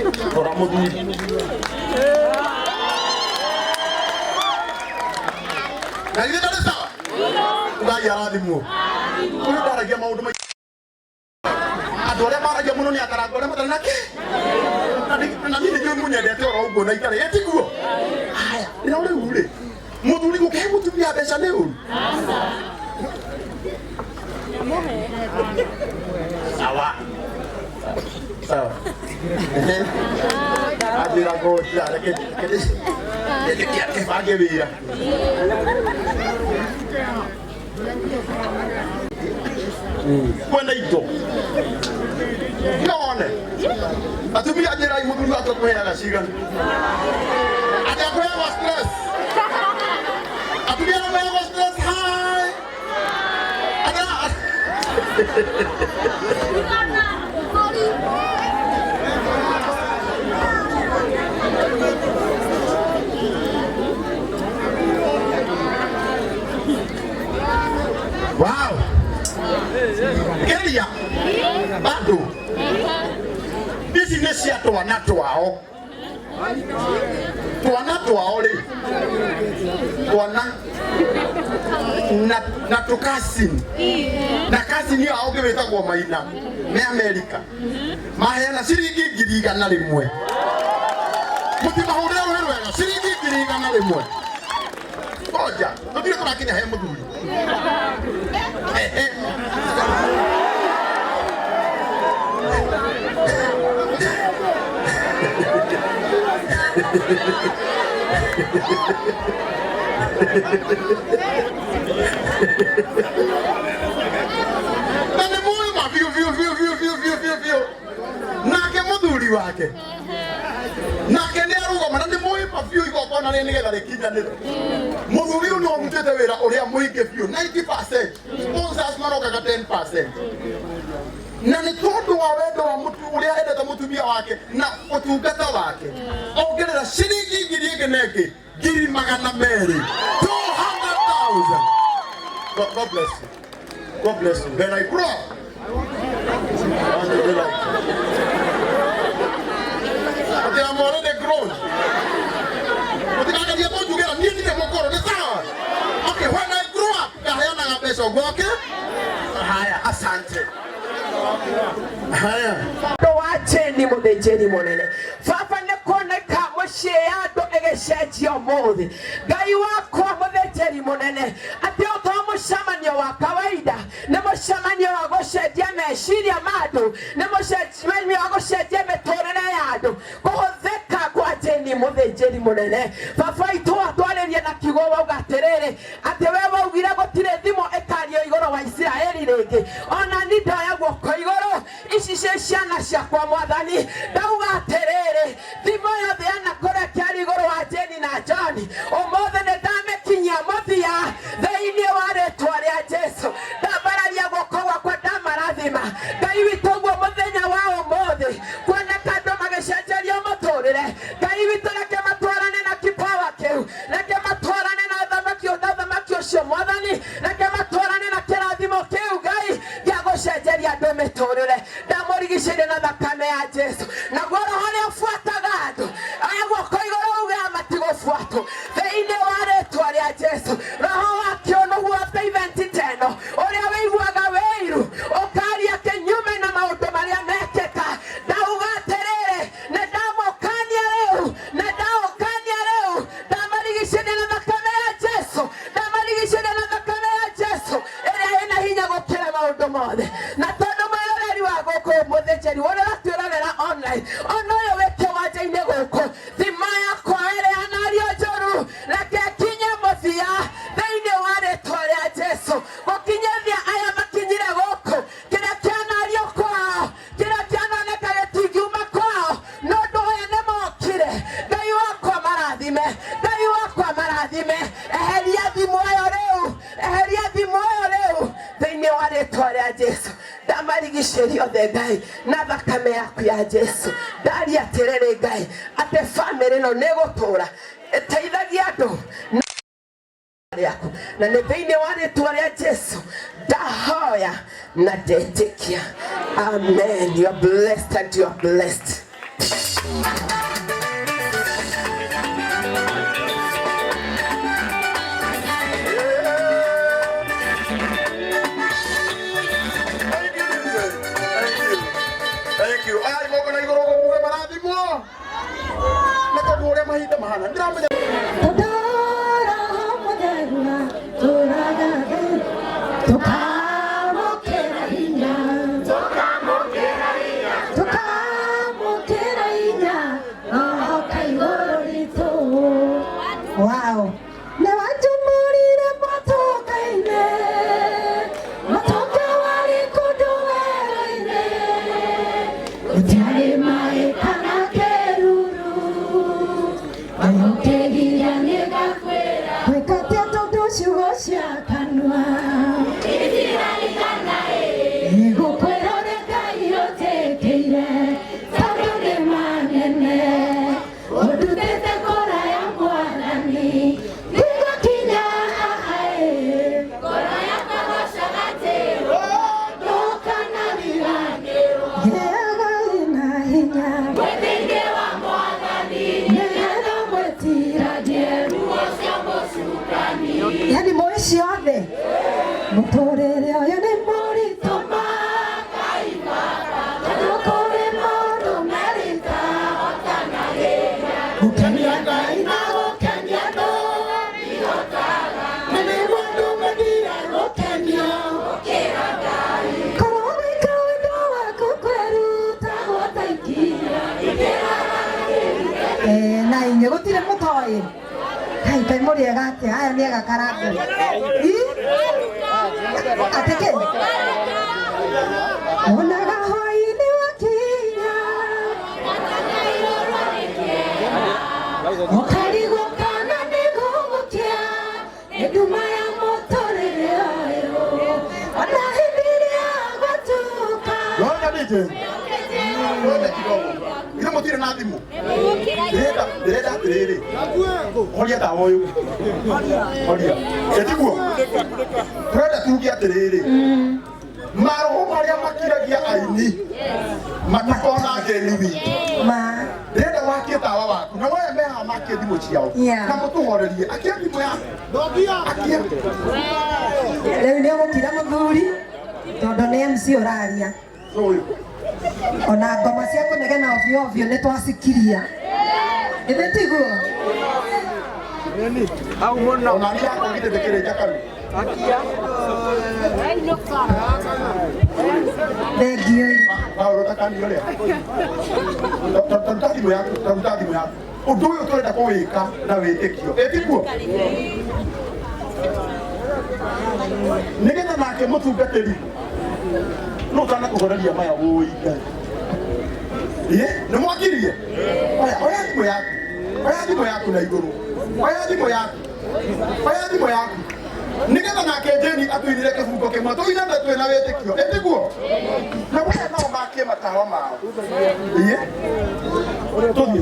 Ora muthuri na ile ndio sawa ngai arathimwo kuri ndaragia maundu mai adore maragia muno ni akaragora matari nake na mimi ndio munyendete ora ugo na ikare yetiguo haya ina ule ule muthuri gukehe mutumia mbeca ni uru sawa sawa adira go ya ke fage vira kwenda ito none atumia adira imuthuri atakwera shiga atakwera stress atumia na stress hai wow Kelia bado business ya twana twao le twana na tukasi na kasi ni aoge betagwo maina me America mahena ciringi 100 rimwe mutima hore wega ciringi 100 rimwe oja ndire turakinya he muthuri nane moyo ma vio nake muthuri wake nake ni aruga manane moyo ma vio igoko na ni getha rikinyanire muthuri no mutete wira uria muinge vio 90% sponsors marokaga 10% na ni tondu wa wendo wa mutu uria endete mutumia wake na utungata wake ongerera ciringi ngiri ingi nenge ngiri 200,000 God bless you. God bless you. When I grow up, but I'm already grown. But I can get more together. Need to get more color. Okay, when I grow up, I am a person walking. Haya, asante. Haya. Watcheni muthĩnjĩri mũnene. Baba nĩ kuoneka mũciĩ andũ ĩgĩcenjia ũmũthĩ. Ngai wakwa muthĩnjĩri mũnene atĩ o to mũcemanio wa kawaida nĩ mũcemanio wa gũcenjia meciria ma andũ nĩ mũcemanio wa gũcenjia mĩtũrĩre ya andũ kũhũthĩka gwatĩni muthĩnjĩri mũnene. Baba itũ atwarĩrie na kiugo wauga atĩrĩrĩ atĩ we waugire gũtirĩ thimo ĩkario igũrũ wa Isiraeli rĩngĩ ona ni ndoya guoko igũrũ ici ciana ciakwa mwathani ndauga atĩrĩrĩ thimo yothe yanakũrekia igũrũ wa Jeni na John ũmũthĩ nĩ ndamĩkinyia mũthia thĩinĩ wa rĩĩtwa rĩa Jesũ ndambararia guoko gwakwa ndamarathima Ngai witũ guo mũthenya wa ũmũthĩ kuoneka andũ magĩcenjerio mũtũrĩre Ngai witũ reke matwarane na kipawa kĩu reke matwarane na thamaki ũcio mwathani reke matwarane na kĩrathimo kĩu Ngai gĩa gũcenjeria andũ mĩtũrĩre ndamũrigicĩirie na thakame ya Jesũ naguo roho nĩ ũbuataga andũ aya guoko igũrũ uga matigũbuatwo thĩinĩ wa rĩĩtwa rĩa Jesũ roho wa kĩũnũgu wa event ĩno ũrĩa wĩiguaga wĩiru ũkaria kinyume na maũndũ marĩa mekĩka ndauga atĩrĩrĩ nĩ ndamũkania rĩu ndamarigicĩirie na thakame ya Jesũ ĩrĩa ĩna hinya gũkĩra maũndũ mothe na tondũ mwĩroreri wa gũkũ mũthĩnjĩri ũrĩa ũratwĩrorera online ona ũyũ wĩ kĩwanja-inĩ gũkũ thima yakwa ĩrĩa nario njũru reke kinye mũthia thĩinĩ wa rĩĩtwa rĩa Jesũ gũkinyithia aya makinyire gũkũ kĩrĩa kĩanario kwao kĩrĩa kĩanoneka gĩtingiuma kwao no ũndũ ũyũ nĩ mokire Ngai wakwa marathime eheria thimo ĩyo rĩu thĩinĩ wa rĩĩtwa rĩa Jesũ ndamarigicĩria othe Ngai na thakame yaku ya Jesũ ndaria atĩrĩrĩ Ngai atĩ bamĩrĩ ĩno nĩ gũtũũra ĩteithagia andũ na nĩ thĩinĩ wa rĩĩtwa rĩa Jesũ ndahoya na ndetĩkia amen. You are blessed and you are blessed. Thank you. Ai mo kana igoro ko buga maradi mo. Nako gore mahita mahana. Drama ja. Todara modena toraga tokamo keraina kai gorito. Wow. Ne wajumurire matoka ine matoka wali kuduweraine utare mae kana keruru ayokegira nega kwera kwekate todo shugosha kanwa itirani kana ego kwera nega yotekeire tabone manene odutete kora ya mwanani digo kinya ae kora ya kabasha gatero dokana nirangero yega ina hinya wetenge wa mwanani nega mwetira jeru osamo sukani yani moishi ode mutorere oyo ni morito makaibara katokore mono merita otanagera ukaniaga inago kanyado biotaga nene wando medira okanyo okeragai korowe kawendo wako kweru tagotaikia na inye gutire mutoi kai kai muriega ate aya ni agakarako ateke onaga hoini wakinya okarigo kana nigugukia eduma ya motorere ayo ona hindiri agatuka Yona nije. Yona kidogo. Ile mutire na thimu. Direda tiriri. Horia ta oyu. Horia. Etiguo. Turenda tuge atiriri. Maro maria makiragia aini. Matakona ngeriwi. ma Direnda wakie tawa waku. Na wewe meha makie thimu ciao. Yeah. Na mutuhorerie. Akia thimu ya. Akia. rĩu nĩ ũgũkira mũthuri tondũ nĩ MC ũraria Oyu. ona ngoma cia kũnegena ovyo ovyo nĩ twasikiria ithĩ tiguo Ona ni yako ngite dekere jakaru. thengio Bauro takani yole. Tantati mo yaku, tantati mo yaku. Undu uyu turenda kuwika na witikio. Etiguo. Nigetha nake mutungatiri. No kana kuhoreria maya woiga. Nĩ mwakirie? Oya thimũ yaku. Oya thimũ yaku na igũrũ. Oya thimũ yaku. Oya thimũ yaku. Nigetha nake Jeni atuinire kĩbungo kĩmwe tũiname twĩna wĩtĩkio. Ĩtiguo? Na waya nao makie matawa mao. Tũthiĩ.